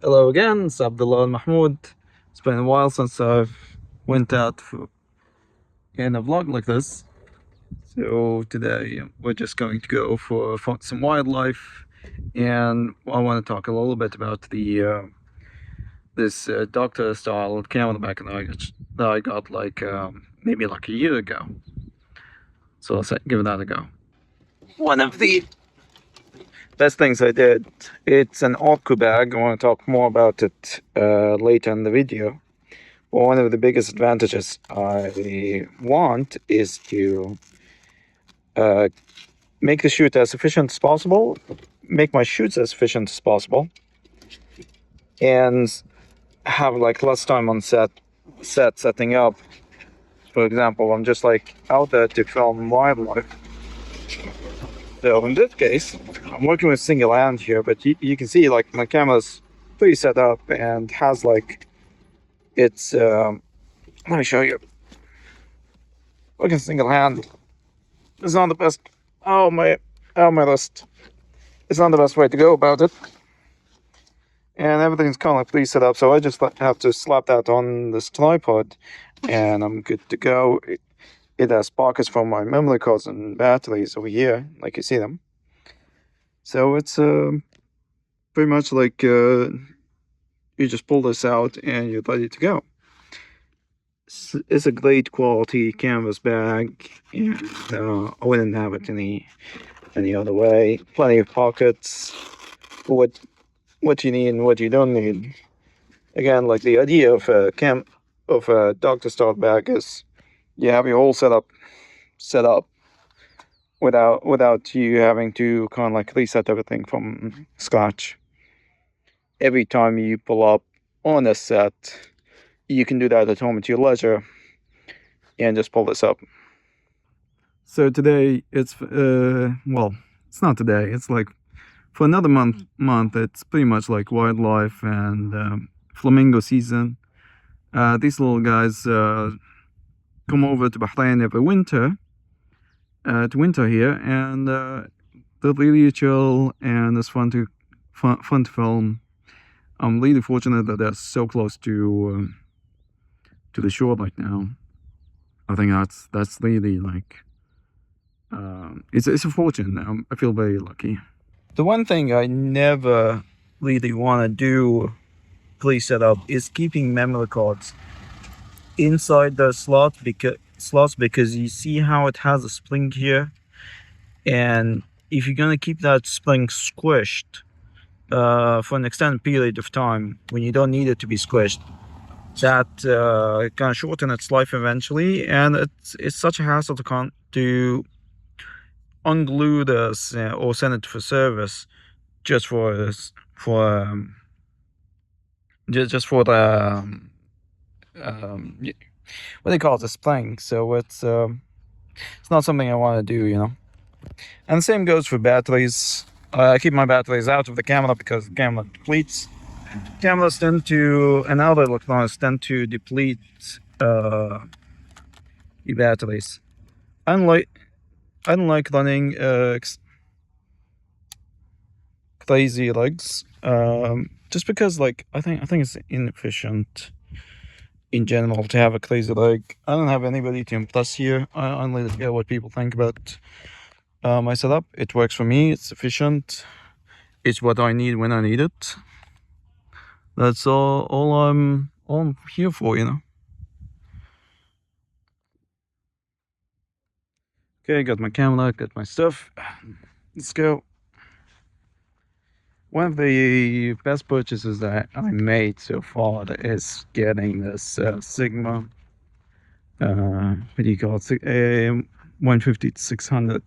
Hello again, it's Abdullah and Mahmoud. It's been a while since I've went out in a vlog like this. So today we're just going to go for some wildlife, and I want to talk a little bit about the this doctor style camera back that I got like maybe like a year ago. So let's give that a go. One of the best things I did, it's an Arco bag. I want to talk more about it later in the video. One of the biggest advantages I want is to uh, make the shoot as efficient as possible, make my shoots as efficient as possible, and have like less time on setting up. For example, I'm just like out there to film wildlife. So in this case, I'm working with single hand here, but you can see like my camera's pretty set up and has like it's. Let me show you. Working single hand is not the best. Oh my wrist. It's not the best way to go about it. And everything's kind of like pre set up, so I just have to slap that on this tripod, and I'm good to go. It has pockets for my memory cards and batteries over here, like you see them. So it's pretty much like you just pull this out and you're ready to go. It's a great quality canvas bag, and I wouldn't have it any other way. Plenty of pockets. What you need and what you don't need. Again, like the idea of a doctor style bag is you have your whole setup set up without you having to kind of like reset everything from scratch. Every time you pull up on a set, you can do that at home at your leisure and just pull this up. So today it's well, it's not today. It's like for another month. It's pretty much like wildlife and flamingo season. These little guys come over to Bahrain every winter to winter here, and they're really chill and it's fun to film. I'm really fortunate that they're so close to the shore right now. I think that's really like it's a fortune. I feel very lucky. The one thing I never really want to do, please set up, is keeping memory cards inside the slots because you see how it has a spring here, and if you're gonna keep that spring squished for an extended period of time when you don't need it to be squished, that can shorten its life eventually, and it's such a hassle to unglue this or send it for service just for this just for the what they call it, the spring. So it's not something I want to do. And the same goes for batteries. I keep my batteries out of the camera because the camera depletes. Cameras tend to, and other electronics tend to deplete the batteries. I don't like running crazy legs, just because like I think it's inefficient in general to have a crazy leg. I don't have anybody to impress here. I only care what people think about my setup. It works for me. It's efficient. It's what I need when I need it. That's all I'm here for. Okay, got my camera, got my stuff. Let's go. One of the best purchases that I made so far is getting this Sigma. What do you call it? 150 to 600.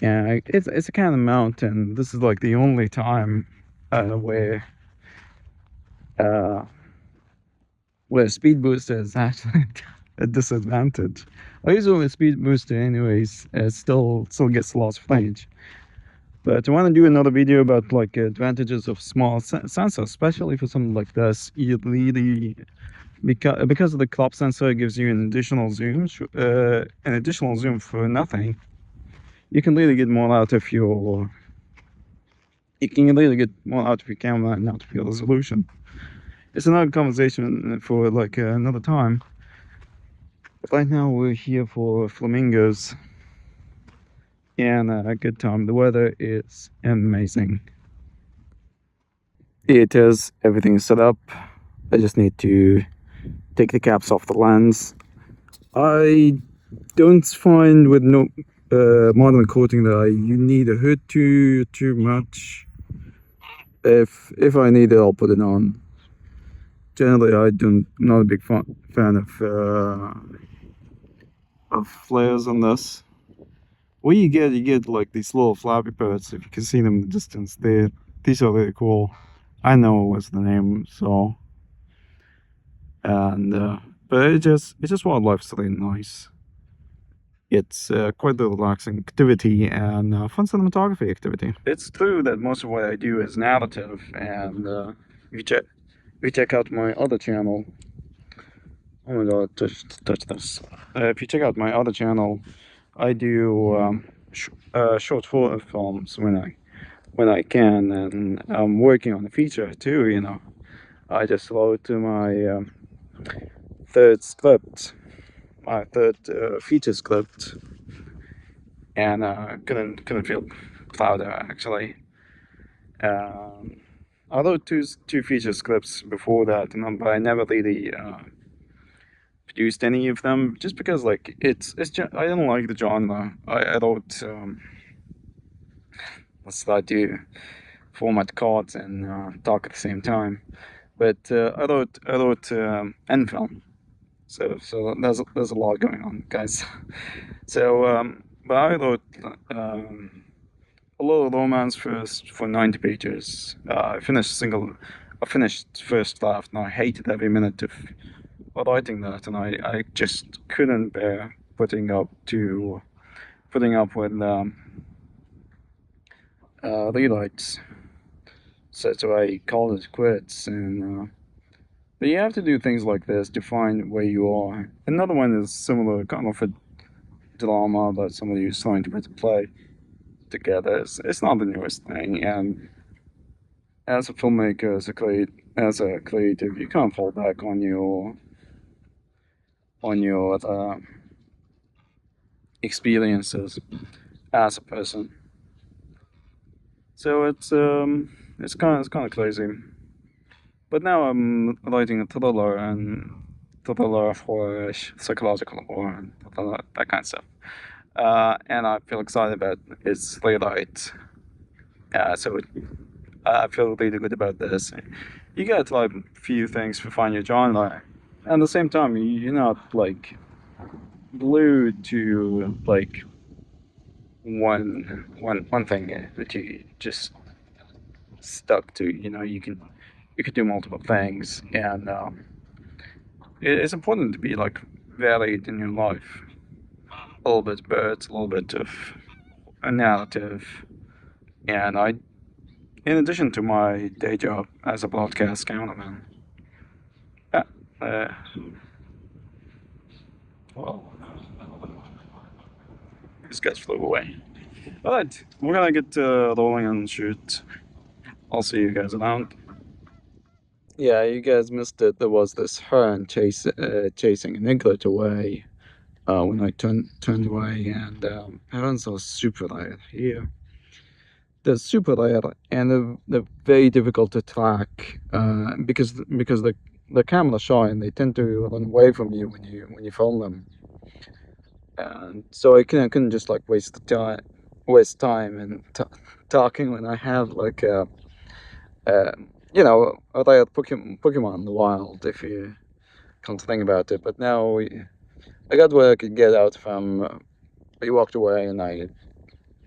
Yeah, it's a kind of mount, and this is like the only time where speed booster is actually a disadvantage. I use it with speed booster anyways. It still gets lots of range. But I want to do another video about like advantages of small sensors, especially for something like this. You really, because of the crop sensor, it gives you an additional zoom for nothing. You can really get more out of your you can really get more out of your camera and out of your resolution. It's another conversation for like another time. But right now we're here for flamingos and a good time. The weather is amazing. It is, everything is set up. I just need to take the caps off the lens. I don't find with no modern coating that you need a hood too much. If I need it, I'll put it on. Generally, I'm not a big fan of flares on this. What you get like these little flappy birds. If you can see them in the distance, these are really cool. I know what's the name, so and but it's just wildlife, so really nice. It's quite a relaxing activity and fun cinematography activity. It's true that most of what I do is narrative, and if you check out my other channel. Oh my god, touch this. If you check out my other channel, I do short films when I can, and I'm working on a feature too. You know, I just wrote to my third script, my third feature script, and couldn't feel prouder actually. I wrote two feature scripts before that, but I never really produced any of them, just because like I don't like the genre. I wrote what's that I do? Format cards and talk at the same time. But I wrote end film. So there's a lot going on, guys. So but I wrote a little romance first for 90 pages. I finished first draft, and I hated every minute of writing that, and I just couldn't bear putting up with rewrites. So I called it quits, and but you have to do things like this to find where you are. Another one is similar, kind of a drama about somebody who's trying to put a play together. It's not the newest thing, and as a filmmaker, as a creative, you can't fall back on your experiences as a person. So it's kind of crazy. But now I'm writing a thriller for psychological horror and that kind of stuff. And I feel excited about its playwright. So I feel really good about this. You gotta try a few things to find your genre. And at the same time, you're not like glued to like one thing that you just stuck to. You know, you could do multiple things, and it's important to be like varied in your life. A little bit of birds, a little bit of a narrative, and in addition to my day job as a broadcast cameraman. Yeah, well, this guy flew away. All right, we're gonna get rolling and shoot. I'll see you guys around. Yeah, you guys missed it. There was this heron chasing an eaglet away when I turned away, and herons are super rare here. They're super rare, and they're very difficult to track because the camera shy, and they tend to run away from you when you film them. And so I couldn't just like waste time and talking when I have like you know, a rare Pokemon in the wild, if you come to think about it. But now I got what I could get out of him. He walked away, and I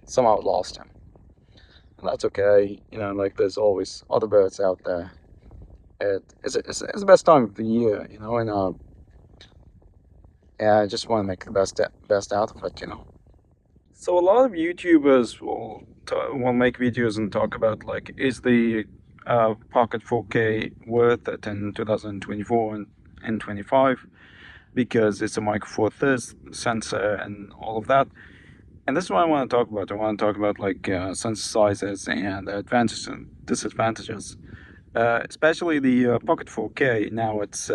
somehow lost him. And that's okay. You know, like there's always other birds out there. It's the best time of the year, you know, and yeah, I just want to make the best out of it, you know. So a lot of YouTubers will make videos and talk about like, is the Pocket 4K worth it in 2024 and 25, because it's a Micro Four Thirds sensor and all of that. And this is what I want to talk about. I want to talk about like sensor sizes and advantages and disadvantages. Especially the Pocket 4K. Now its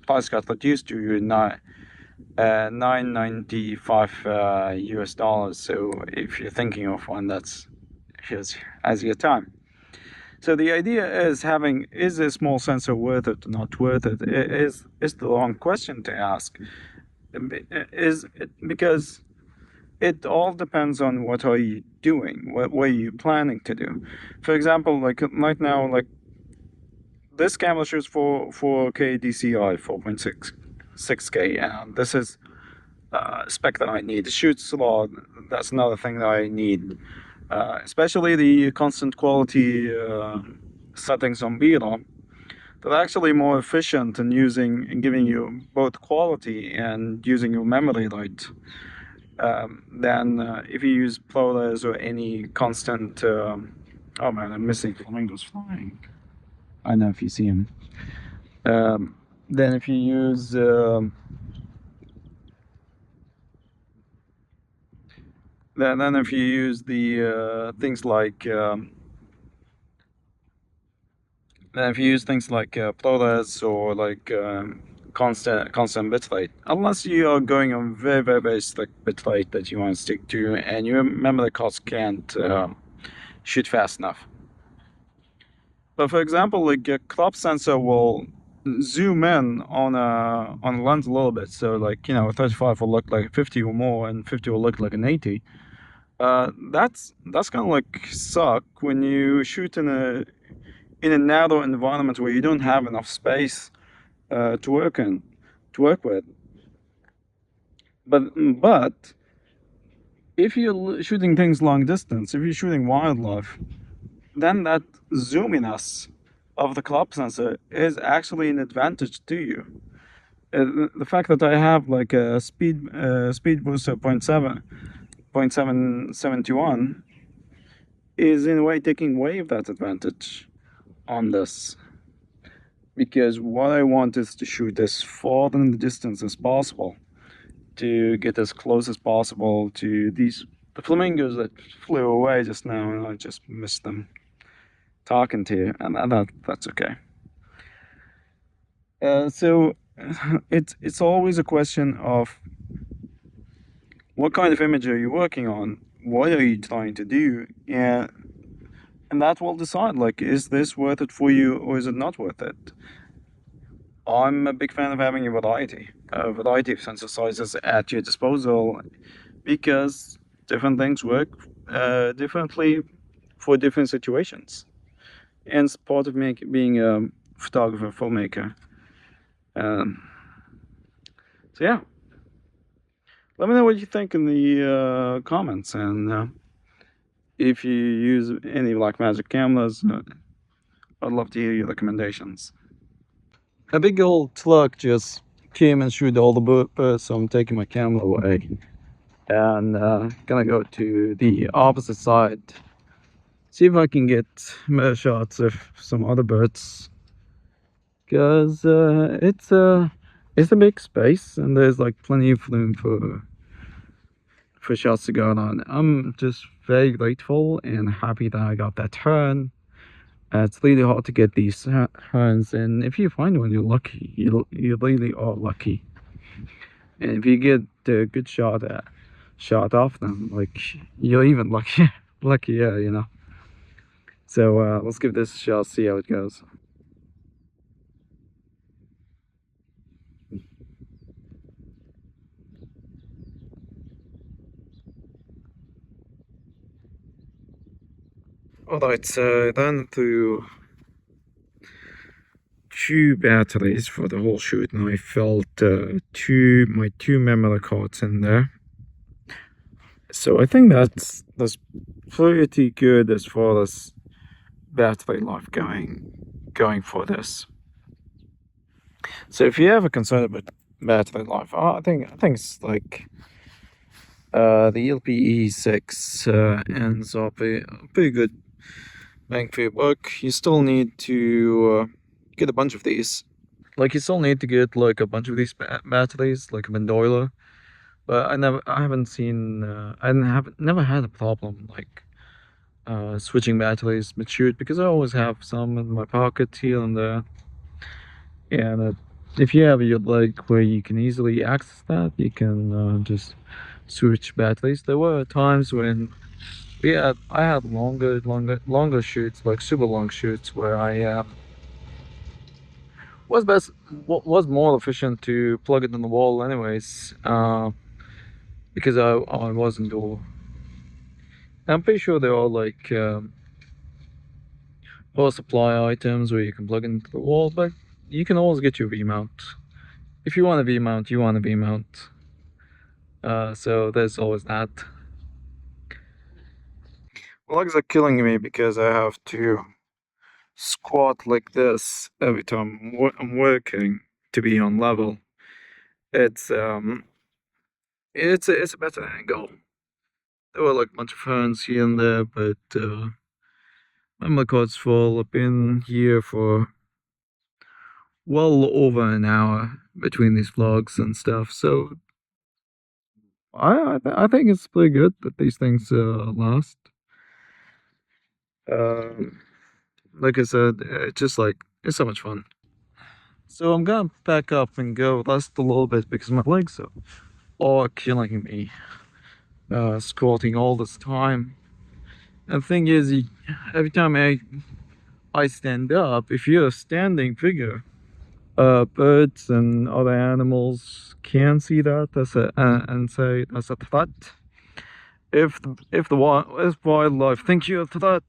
price got reduced to 995 US dollars. So if you're thinking of one, that's here's as your time. So the idea is having, is a small sensor worth it or not worth it? Is the wrong question to ask. Is it, because it all depends on what are you doing, what are you planning to do. For example, like right now, like this camera shoots 4K DCI 4.6K, and this is spec that I need. It shoots a lot. That's another thing that I need. Especially the constant quality settings on B-roll. They're actually more efficient in using and giving you both quality and using your memory right than if you use ProRes or any constant. Oh man, I'm missing flamingos flying. I don't know if you see them. Then if you use then if you use the things like ProRes or like constant bitrate, unless you are going on very strict bitrate that you want to stick to, and your memory cards can't shoot fast enough. But for example, like a crop sensor will zoom in on a lens a little bit, so like 35 will look like 50 or more, and 50 will look like an 80. That's kind of like suck when you shoot in a narrow environment where you don't have enough space to work with. But if you're shooting things long distance, if you're shooting wildlife, then that zoominess of the crop sensor is actually an advantage to you. The fact that I have like a speed booster 0.771 is in a way taking away of that advantage on this, because what I want is to shoot as far in the distance as possible, to get as close as possible to the flamingos that flew away just now, and I just missed them talking to you, and that's okay. So it's always a question of what kind of image are you working on, what are you trying to do, and that will decide, like, is this worth it for you or is it not worth it? I'm a big fan of having a variety of sensor sizes at your disposal, because different things work differently for different situations. And it's part of being a photographer, filmmaker. So yeah, let me know what you think in the comments, and if you use any BlackMagic cameras, I'd love to hear your recommendations. A big old truck just came and shot all the birds, so I'm taking my camera away and gonna go to the opposite side, see if I can get better shots of some other birds, because it's a big space and there's like plenty of room for shots to go on. I'm just very grateful and happy that I got that turn. It's really hard to get these herons, and if you find one, you're lucky. You really are lucky. And if you get a good shot off them, like, you're even luckier, So let's give this a shot, see how it goes. Alright, so then through 2 batteries for the whole shoot, and I filled my two memory cards in there. So I think that's pretty good as far as battery life going for this. So if you have a concern about battery life, I think it's like the LPE6 ends up a pretty good bang for your buck. You still need to get a bunch of these. Like, you still need to get like a bunch of these batteries, like a Mendola. but I haven't seen, never had a problem like switching batteries mid-shoot, because I always have some in my pocket here and there. And if you have your leg where you can easily access that, you can just switch batteries. There were times when I had longer shoots, like super long shoots, where I was best was more efficient to plug it in the wall anyways, because I wasn't all. I'm pretty sure they're all like power supply items where you can plug into the wall, but you can always get your V-mount. If you want a V-mount, you want a V-mount. So there's always that. Legs are killing me because I have to squat like this every time I'm working to be on level. It's it's a better angle. There were like a bunch of ferns here and there, but my memory card's full. I've been here for well over an hour between these vlogs and stuff, so I think it's pretty good that these things last. Like I said, it's just like it's so much fun. So I'm gonna pack up and go rest a little bit because my legs are killing me. Squatting all this time. And the thing is, every time I stand up, if you're a standing figure, birds and other animals can see that as and say as a threat. If wildlife think you're a threat,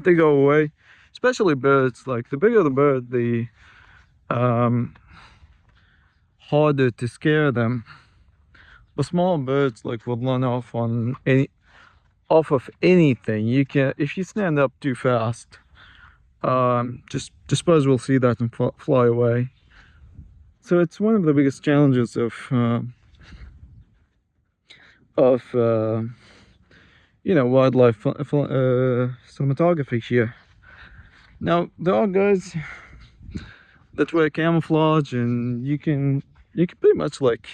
they go away. Especially birds. Like the bigger the bird, the harder to scare them. The small birds like will run off of anything. You can, if you stand up too fast, just birds will see that and fly away. So it's one of the biggest challenges of wildlife cinematography here. Now there are guys that wear camouflage, and you can pretty much like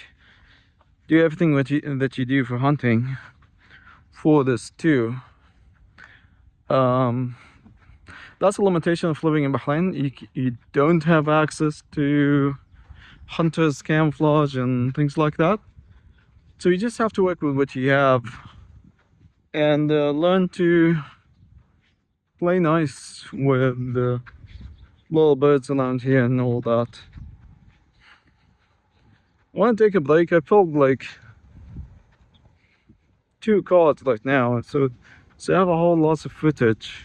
do everything that you do for hunting for this too. That's a limitation of living in Bahrain. You don't have access to hunters camouflage and things like that, so you just have to work with what you have and learn to play nice with the little birds around here and all that. I want to take a break. I felt like too caught right now, so I have a whole lot of footage.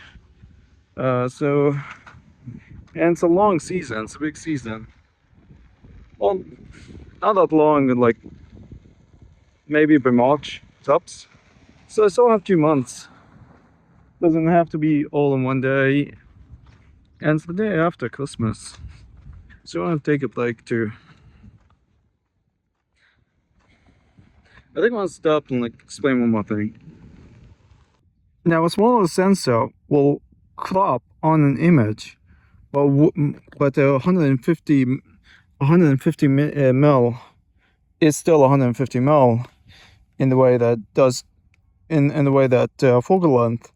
And it's a long season. It's a big season. Well, not that long, like maybe by March tops. So I still have 2 months. Doesn't have to be all in one day. And it's the day after Christmas. So I want to take a break too. I think I want to stop and like explain one more thing. Now a smaller sensor will crop on an image, but 150 mil is still 150 mil in the way that in the way that focal length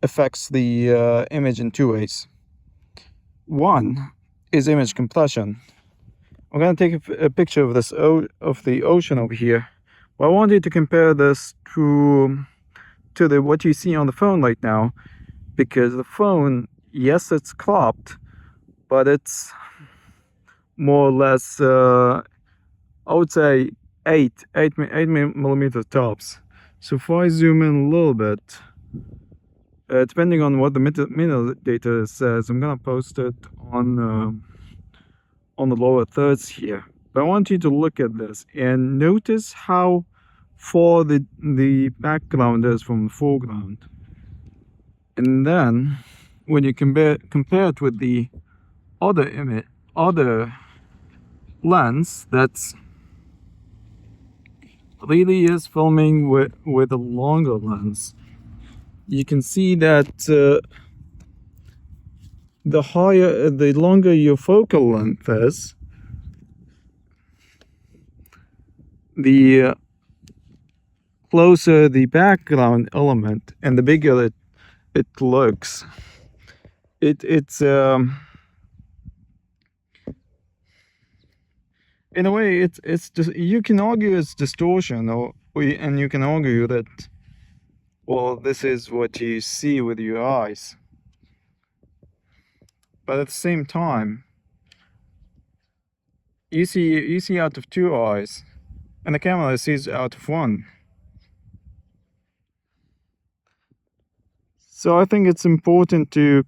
affects the image in 2 ways. One is image compression. I'm gonna take a picture of this of the ocean over here. Well, I want you to compare this to what you see on the phone right now, because the phone, yes, it's cropped, but it's more or less I would say 8 millimeter tops. So if I zoom in a little bit, depending on what the metadata says, I'm gonna post it on the lower thirds here. But I want you to look at this and notice how far the background is from the foreground. And then when you compare it with the other lens that's really is filming with a longer lens, you can see that the longer your focal length is, the closer the background element and the bigger it looks. It's in a way it's just, you can argue it's distortion, and you can argue that, well, this is what you see with your eyes, but at the same time you see out of two eyes and the camera sees out of one. So I think it's important to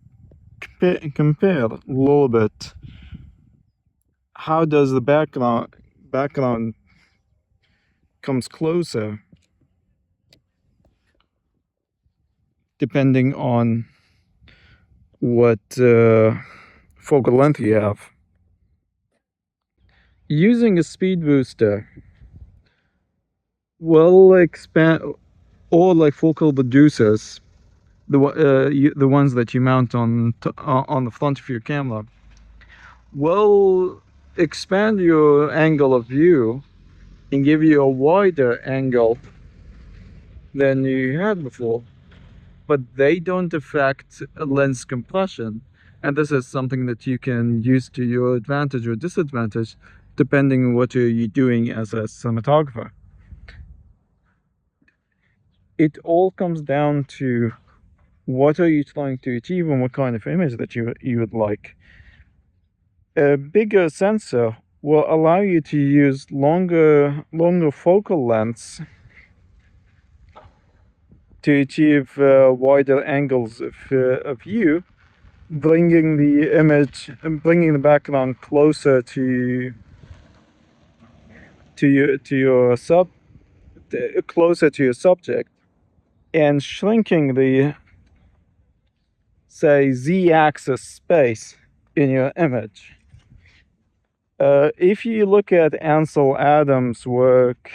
compare a little bit. How does the background comes closer depending on what focal length you have. Using a speed booster will expand, or like focal reducers, the ones that you mount on the front of your camera, will expand your angle of view and give you a wider angle than you had before, but they don't affect lens compression, and this is something that you can use to your advantage or disadvantage depending on what you're doing as a cinematographer. It all comes down to what are you trying to achieve and what kind of image that you would like. A bigger sensor will allow you to use longer focal lengths to achieve wider angles of view, bringing the image and bringing the background closer to your subject, and shrinking the, say, z-axis space in your image. If you look at Ansel Adams' work,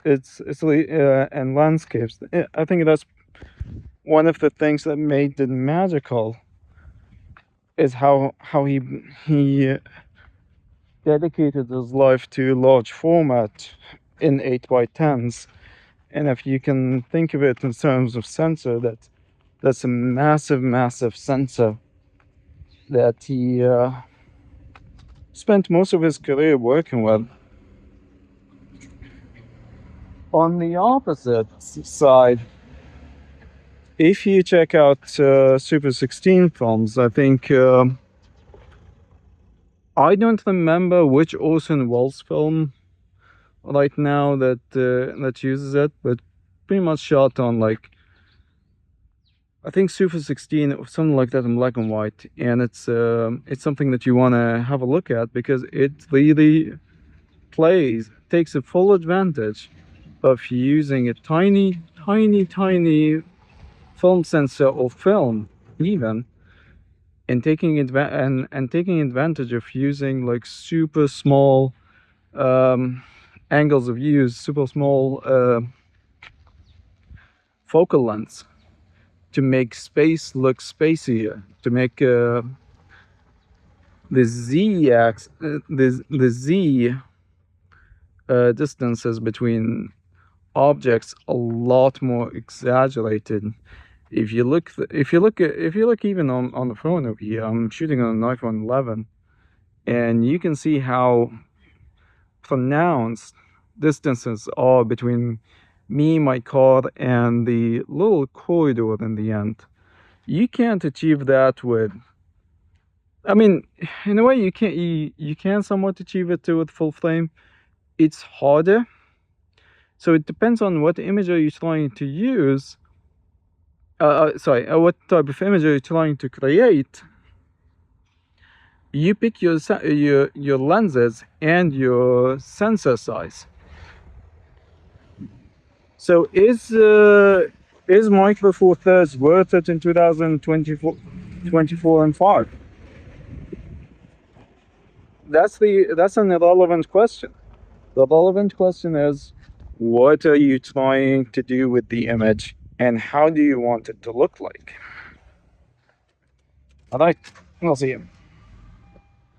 and landscapes, I think that's one of the things that made it magical, is how he dedicated his life to large format in 8x10s. And if you can think of it in terms of sensor, that's a massive sensor that he spent most of his career working with. On the opposite side, if you check out Super 16 films, I think I don't remember which Orson Welles film right now that uses it, but pretty much shot on, like, I think Super 16 or something like that in black and white, and it's something that you want to have a look at because it really takes a full advantage of using a tiny film sensor or film even, and taking advantage of using like super small angles of view, super small focal lengths, to make space look spacier, to make the z-axis, the z distances between objects a lot more exaggerated. If you look even on the phone over here, I'm shooting on an iPhone 11, and you can see how pronounced distances are between me, my car, and the little corridor in the end. You can't achieve that with, I mean, in a way you can somewhat achieve it with full frame. It's harder. So it depends on what image are you trying to use. What type of image are you trying to create? You pick your lenses and your sensor size. So is Micro Four Thirds worth it in 2024 and 5? That's an irrelevant question. The relevant question is, what are you trying to do with the image, and how do you want it to look like? All right, I'll see you.